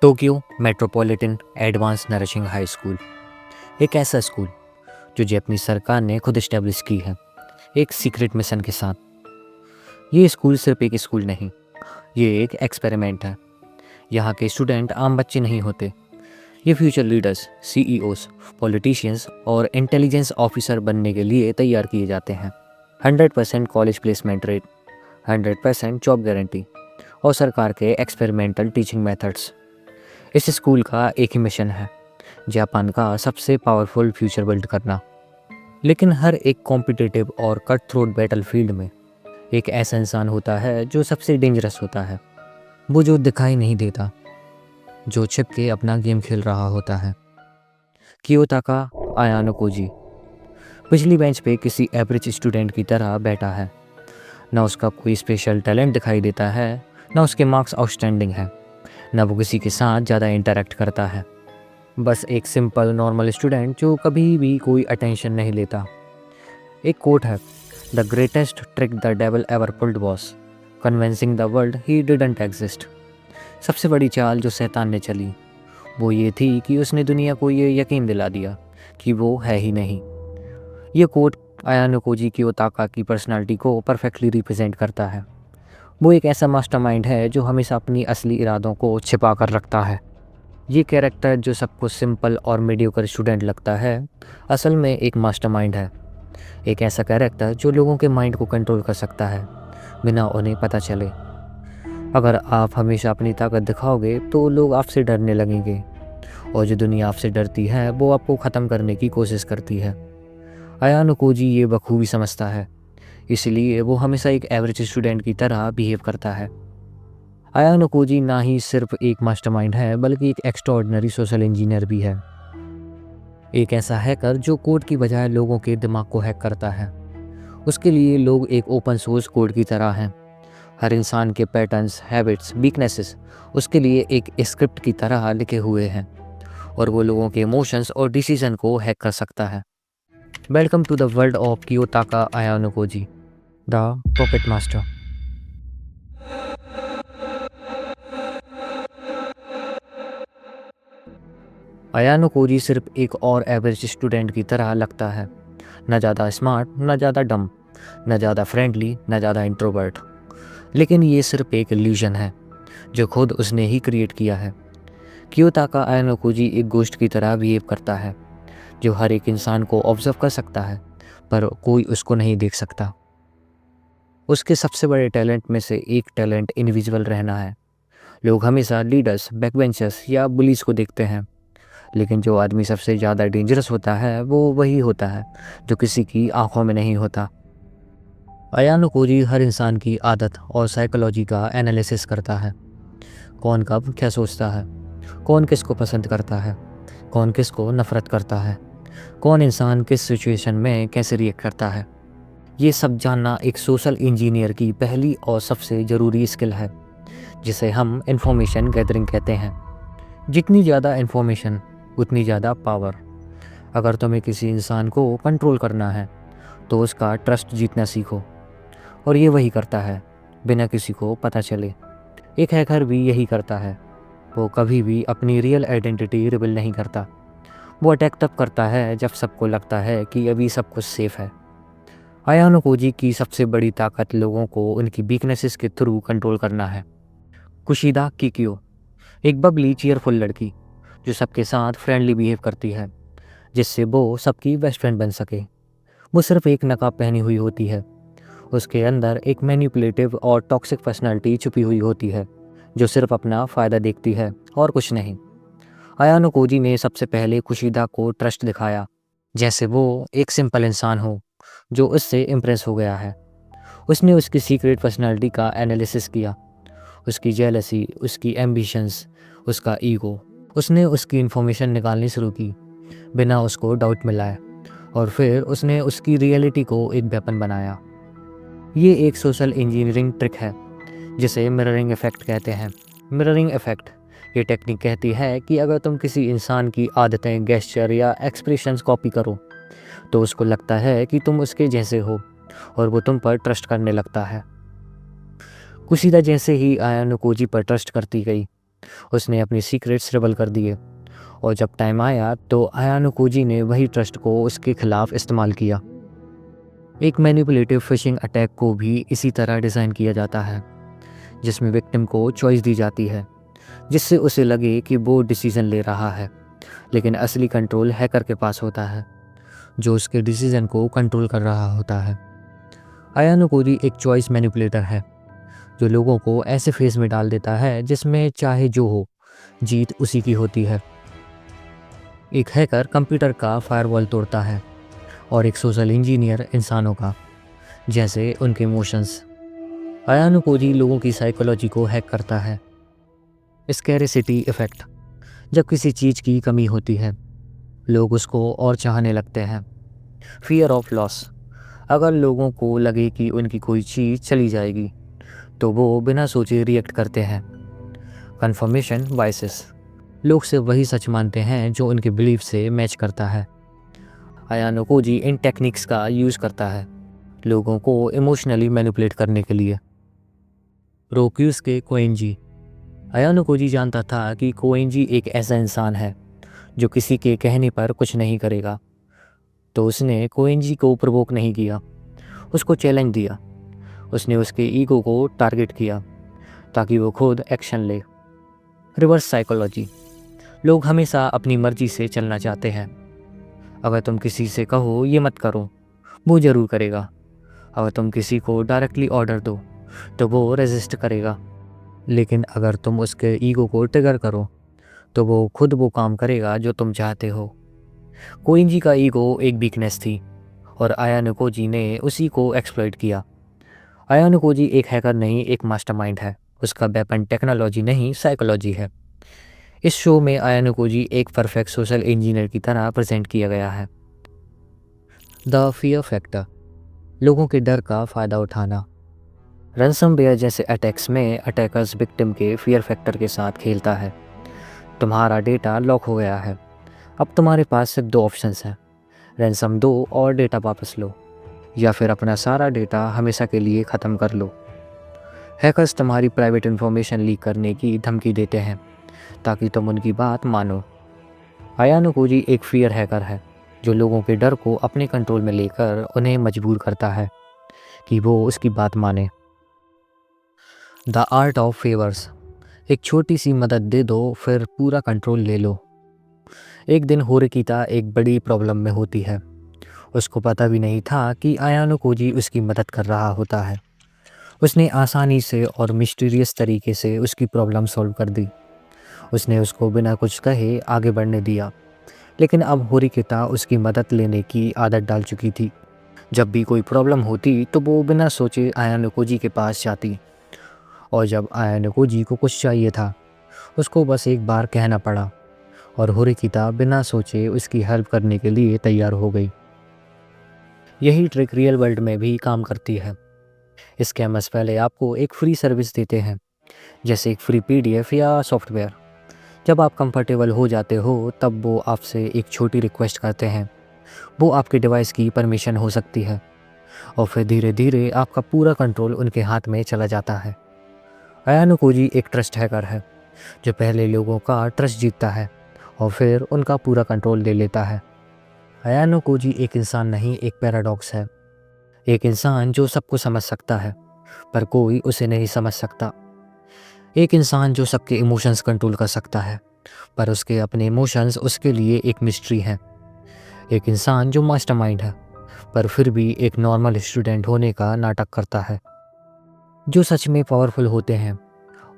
Tokyo metropolitan advance nourishing high school एक ऐसा school जो जापानी सरकार ने खुद इस्टेब्लिश की है, एक सीक्रेट मिशन के साथ। ये स्कूल सिर्फ एक स्कूल नहीं, ये एक एक्सपेरिमेंट है। यहाँ के स्टूडेंट आम बच्चे नहीं होते, ये फ्यूचर लीडर्स, सीईओज, पॉलिटिशियंस और इंटेलिजेंस ऑफिसर बनने के लिए तैयार किए जाते हैं। 100% college placement rate, 100% job guarantee और सरकार के एक्सपेरिमेंटल टीचिंग मेथड्स। इस स्कूल का एक ही मिशन है, जापान का सबसे पावरफुल फ्यूचर बिल्ड करना। लेकिन हर एक कॉम्पिटिटिव और कट थ्रोट बैटल फील्ड में एक ऐसा इंसान होता है जो सबसे डेंजरस होता है। वो जो दिखाई नहीं देता, जो छिप के अपना गेम खेल रहा होता है। कियोताका आयानो कोजी पिछली बेंच पे किसी एवरेज स्टूडेंट की तरह बैठा है। ना उसका कोई स्पेशल टैलेंट दिखाई देता है, ना उसके मार्क्स आउटस्टैंडिंग है, ना वो किसी के साथ ज़्यादा इंटरेक्ट करता है। बस एक सिंपल नॉर्मल स्टूडेंट जो कभी भी कोई अटेंशन नहीं लेता। एक कोट है, the greatest trick the devil ever pulled was convincing the world he didn't exist. सबसे बड़ी चाल जो शैतान ने चली वो ये थी कि उसने दुनिया को ये यकीन दिला दिया कि वो है ही नहीं। ये कोट आयानो कोजी कियोताका की पर्सनालिटी को परफेक्टली रिप्रेजेंट करता है। वो एक ऐसा मास्टरमाइंड है जो हमेशा अपनी असली इरादों को छिपा कर रखता है। ये कैरेक्टर जो सबको सिंपल और मीडियोकर स्टूडेंट लगता है, असल में एक मास्टरमाइंड है। एक ऐसा कैरेक्टर जो लोगों के माइंड को कंट्रोल कर सकता है बिना उन्हें पता चले। अगर आप हमेशा अपनी ताकत दिखाओगे तो लोग आपसे डरने लगेंगे, और जो दुनिया आपसे डरती है वो आपको ख़त्म करने की कोशिश करती है। आयानो कोजी ये बखूबी समझता है, इसलिए वो हमेशा एक एवरेज स्टूडेंट की तरह बिहेव करता है। आयानो कोजी ना ही सिर्फ एक मास्टरमाइंड है, बल्कि एक एक्स्ट्राऑर्डिनरी सोशल इंजीनियर भी है। एक ऐसा हैकर जो कोड की बजाय लोगों के दिमाग को हैक करता है। उसके लिए लोग एक ओपन सोर्स कोड की तरह हैं। हर इंसान के पैटर्न्स, हैबिट्स, वीकनेसेस उसके लिए एक स्क्रिप्ट की तरह लिखे हुए हैं, और वो लोगों के इमोशंस और डिसीजन को हैक कर सकता है। Welcome to the world of Kiyotaka Ayanokoji, the pocket master. Ayanokoji सिर्फ एक और एवरेज स्टूडेंट की तरह लगता है। न ज़्यादा स्मार्ट, न ज़्यादा डम, न ज़्यादा फ्रेंडली, न ज़्यादा इंट्रोवर्ट। लेकिन ये सिर्फ एक इल्यूजन है जो खुद उसने ही क्रिएट किया है। कियोताका आयानो कोजी एक गोश्त की तरह बिहेव करता है, जो हर एक इंसान को ऑब्जर्व कर सकता है, पर कोई उसको नहीं देख सकता। उसके सबसे बड़े टैलेंट में से एक टैलेंट इनविजिबल रहना है। लोग हमेशा लीडर्स, बैकबेंचर्स या बुलीज को देखते हैं, लेकिन जो आदमी सबसे ज़्यादा डेंजरस होता है वो वही होता है जो किसी की आंखों में नहीं होता। आयानो कोजी हर इंसान की आदत और साइकोलॉजी का एनालिसिस करता है। कौन कब क्या सोचता है, कौन किसको पसंद करता है, कौन किसको नफ़रत करता है, कौन इंसान किस सिचुएशन में कैसे रिएक्ट करता है। ये सब जानना एक सोशल इंजीनियर की पहली और सबसे ज़रूरी स्किल है, जिसे हम इंफॉर्मेशन गैदरिंग कहते हैं। जितनी ज़्यादा इंफॉर्मेशन उतनी ज़्यादा पावर। अगर तुम्हें किसी इंसान को कंट्रोल करना है तो उसका ट्रस्ट जीतना सीखो, और ये वही करता है बिना किसी को पता चले। एक हैकर भी यही करता है, वो कभी भी अपनी रियल आइडेंटिटी रिवील नहीं करता। वो अटैक तब करता है जब सबको लगता है कि अभी सब कुछ सेफ है। आयानो कोजी की सबसे बड़ी ताकत लोगों को उनकी वीकनेसेस के थ्रू कंट्रोल करना है। कुशिदा किकियो एक बबली चीयरफुल लड़की जो सबके साथ फ्रेंडली बिहेव करती है, जिससे वो सबकी बेस्ट फ्रेंड बन सके। वो सिर्फ एक नकाब पहनी हुई होती है, उसके अंदर एक मैनिपुलेटिव और टॉक्सिक पर्सनालिटी छुपी हुई होती है जो सिर्फ अपना फ़ायदा देखती है और कुछ नहीं। आयानो कोजी ने सबसे पहले कुशिदा को ट्रस्ट दिखाया, जैसे वो एक सिंपल इंसान हो जो उससे इम्प्रेस हो गया है। उसने उसकी सीक्रेट पर्सनालिटी का एनालिसिस किया, उसकी जेलसी, उसकी एम्बिशंस, उसका ईगो। उसने उसकी इन्फॉर्मेशन निकालनी शुरू की बिना उसको डाउट मिलाए, और फिर उसने उसकी रियलिटी को एक वेपन बनाया। ये एक सोशल इंजीनियरिंग ट्रिक है जिसे मिररिंग इफ़ेक्ट कहते हैं। मिररिंग इफ़ेक्ट ये टेक्निक कहती है कि अगर तुम किसी इंसान की आदतें, गेस्चर या एक्सप्रेशंस कॉपी करो तो उसको लगता है कि तुम उसके जैसे हो, और वो तुम पर ट्रस्ट करने लगता है। कुशिदा जैसे ही आयानो कोजी पर ट्रस्ट करती गई, उसने अपनी सीक्रेट्स रिवील कर दिए और जब टाइम आया तो आयानो कोजी ने वही ट्रस्ट को उसके खिलाफ इस्तेमाल किया। एक मैनिपुलेटिव फिशिंग अटैक को भी इसी तरह डिज़ाइन किया जाता है, जिसमें विक्टिम को चॉइस दी जाती है, जिससे उसे लगे कि वो डिसीजन ले रहा है, लेकिन असली कंट्रोल हैकर के पास होता है, जो उसके डिसीजन को कंट्रोल कर रहा होता है। आयानो कोजी एक चॉइस मैनिपुलेटर है, जो लोगों को ऐसे फेज में डाल देता है जिसमें चाहे जो हो, जीत उसी की होती है। एक हैकर कंप्यूटर का फायरवॉल तोड़ता है और एक सोशल इंजीनियर इंसानों का, जैसे उनके इमोशंस। आयानो कोजी लोगों की साइकोलॉजी को हैक करता है। स्कैरिसिटी इफेक्ट, जब किसी चीज़ की कमी होती है, लोग उसको और चाहने लगते हैं। फियर ऑफ लॉस, अगर लोगों को लगे कि उनकी कोई चीज़ चली जाएगी तो वो बिना सोचे रिएक्ट करते हैं। कंफर्मेशन बायसेस, लोग सिर्फ वही सच मानते हैं जो उनके बिलीफ से मैच करता है। आयानो कोजी इन टेक्निक्स का यूज़ करता है लोगों को इमोशनली मैनिपुलेट करने के लिए। रोक्यूस्के कोएंजी, आयानो कोजी जानता था कि कोएंजी एक ऐसा इंसान है जो किसी के कहने पर कुछ नहीं करेगा, तो उसने कोएंजी को प्रोवोक नहीं किया, उसको चैलेंज दिया। उसने उसके ईगो को टारगेट किया ताकि वो खुद एक्शन ले। रिवर्स साइकोलॉजी, लोग हमेशा अपनी मर्जी से चलना चाहते हैं। अगर तुम किसी से कहो ये मत करो, वो ज़रूर करेगा। अगर तुम किसी को डायरेक्टली ऑर्डर दो तो वो रेजिस्ट करेगा, लेकिन अगर तुम उसके ईगो को ट्रिगर करो तो वो खुद वो काम करेगा जो तुम चाहते हो। कोएंजी का ईगो एक वीकनेस थी और आयानो कोजी ने उसी को एक्सप्लॉइट किया। आयानो कोजी एक हैकर नहीं, एक मास्टरमाइंड है। उसका वेपन टेक्नोलॉजी नहीं, साइकोलॉजी है। इस शो में आयानो कोजी एक परफेक्ट सोशल इंजीनियर की तरह प्रेजेंट किया गया है। द फियर फैक्टर, लोगों के डर का फ़ायदा उठाना। रैनसमवेयर जैसे अटैक्स में अटैकर्स विक्टिम के फियर फैक्टर के साथ खेलता है। तुम्हारा डेटा लॉक हो गया है, अब तुम्हारे पास सिर्फ 2 ऑप्शंस हैं, रैनसम दो और डेटा वापस लो, या फिर अपना सारा डेटा हमेशा के लिए ख़त्म कर लो। हैकर्स तुम्हारी प्राइवेट इन्फॉर्मेशन लीक करने की धमकी देते हैं ताकि तुम उनकी बात मानो। आयानो कोजी एक फियर हैकर है जो लोगों के डर को अपने कंट्रोल में लेकर उन्हें मजबूर करता है कि वो उसकी बात माने। द आर्ट ऑफ फेवर्स, एक छोटी सी मदद दे दो फिर पूरा कंट्रोल ले लो। एक दिन होरिकिता एक बड़ी प्रॉब्लम में होती है। उसको पता भी नहीं था कि आयानो कोजी उसकी मदद कर रहा होता है। उसने आसानी से और मिस्टीरियस तरीके से उसकी प्रॉब्लम सॉल्व कर दी। उसने उसको बिना कुछ कहे आगे बढ़ने दिया, लेकिन अब होरिकिता उसकी मदद लेने की आदत डाल चुकी थी। जब भी कोई प्रॉब्लम होती तो वो बिना सोचे आयानो कोजी के पास जाती, और जब आयानो कोजी को कुछ चाहिए था उसको बस एक बार कहना पड़ा और होरिकिता बिना सोचे उसकी हेल्प करने के लिए तैयार हो गई। यही ट्रिक रियल वर्ल्ड में भी काम करती है। स्कैमर्स पहले आपको एक फ्री सर्विस देते हैं, जैसे एक फ्री पीडीएफ या सॉफ्टवेयर। जब आप कंफर्टेबल हो जाते हो तब वो आपसे एक छोटी रिक्वेस्ट करते हैं। वो आपके डिवाइस की परमिशन हो सकती है, और फिर धीरे धीरे आपका पूरा कंट्रोल उनके हाथ में चला जाता है। आयानो कोजी एक ट्रस्ट हैकर है जो पहले लोगों का ट्रस्ट जीतता है और फिर उनका पूरा कंट्रोल ले लेता है। आयानो कोजी एक इंसान नहीं, एक पैराडॉक्स है। एक इंसान जो सबको समझ सकता है पर कोई उसे नहीं समझ सकता। एक इंसान जो सबके इमोशंस कंट्रोल कर सकता है पर उसके अपने इमोशंस उसके लिए एक मिस्ट्री है। एक इंसान जो मास्टरमाइंड है पर फिर भी एक नॉर्मल स्टूडेंट होने का नाटक करता है। जो सच में पावरफुल होते हैं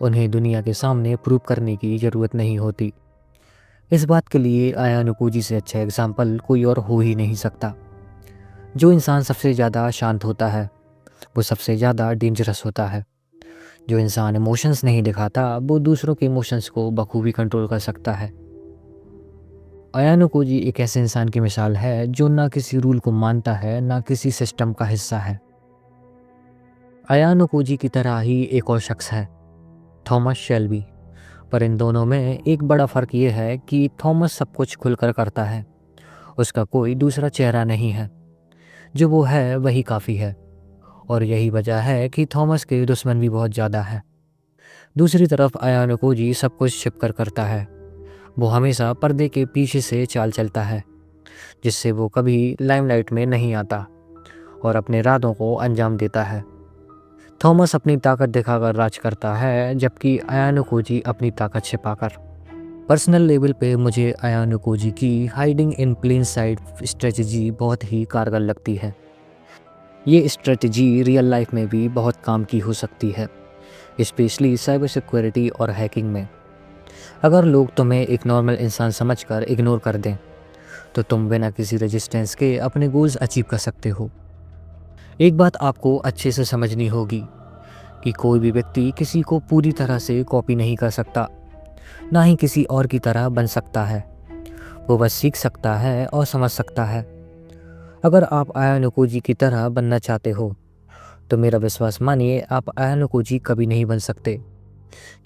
उन्हें दुनिया के सामने प्रूव करने की ज़रूरत नहीं होती। इस बात के लिए आयानो कोजी से अच्छा एग्जाम्पल कोई और हो ही नहीं सकता। जो इंसान सबसे ज़्यादा शांत होता है वो सबसे ज़्यादा डेंजरस होता है। जो इंसान इमोशंस नहीं दिखाता वो दूसरों के इमोशंस को बखूबी कंट्रोल कर सकता है। आयानो कोजी एक ऐसे इंसान की मिसाल है जो ना किसी रूल को मानता है ना किसी सिस्टम का हिस्सा है। आयानो कोजी की तरह ही एक और शख्स है, थॉमस शेल्बी। पर इन दोनों में एक बड़ा फ़र्क ये है कि थॉमस सब कुछ खुलकर करता है, उसका कोई दूसरा चेहरा नहीं है। जो वो है वही काफ़ी है, और यही वजह है कि थॉमस के दुश्मन भी बहुत ज़्यादा है। दूसरी तरफ अयानो कोजी सब कुछ छिप कर करता है। वो हमेशा पर्दे के पीछे से चाल चलता है, जिससे वो कभी लाइमलाइट में नहीं आता और अपने इरादों को अंजाम देता है। थॉमस अपनी ताकत दिखाकर राज करता है, जबकि अयानो कोजी अपनी ताकत छिपाकर। पर्सनल लेवल पे मुझे अयानो कोजी की hiding in plain sight strategy बहुत ही कारगर लगती है। ये स्ट्रेटजी रियल लाइफ में भी बहुत काम की हो सकती है, स्पेशली साइबर सिक्योरिटी और हैकिंग में। अगर लोग तुम्हें एक नॉर्मल इंसान समझकर इग्नोर कर दें, तो तुम बिना किसी रेजिस्टेंस के अपने गोल्स अचीव कर सकते हो। एक बात आपको अच्छे से समझनी होगी कि कोई भी व्यक्ति किसी को पूरी तरह से कॉपी नहीं कर सकता, ना ही किसी और की तरह बन सकता है। वो बस सीख सकता है और समझ सकता है। अगर आप अयानो कोजी की तरह बनना चाहते हो, तो मेरा विश्वास मानिए, आप अयानो कोजी कभी नहीं बन सकते,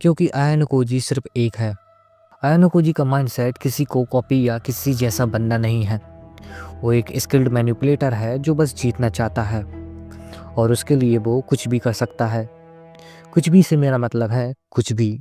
क्योंकि अयानो कोजी सिर्फ एक है। अयानो कोजी का माइंडसेट किसी को कॉपी या किसी जैसा बनना नहीं है। वो एक स्किल्ड मैनिपुलेटर है जो बस जीतना चाहता है, और उसके लिए वो कुछ भी कर सकता है। कुछ भी से मेरा मतलब है कुछ भी।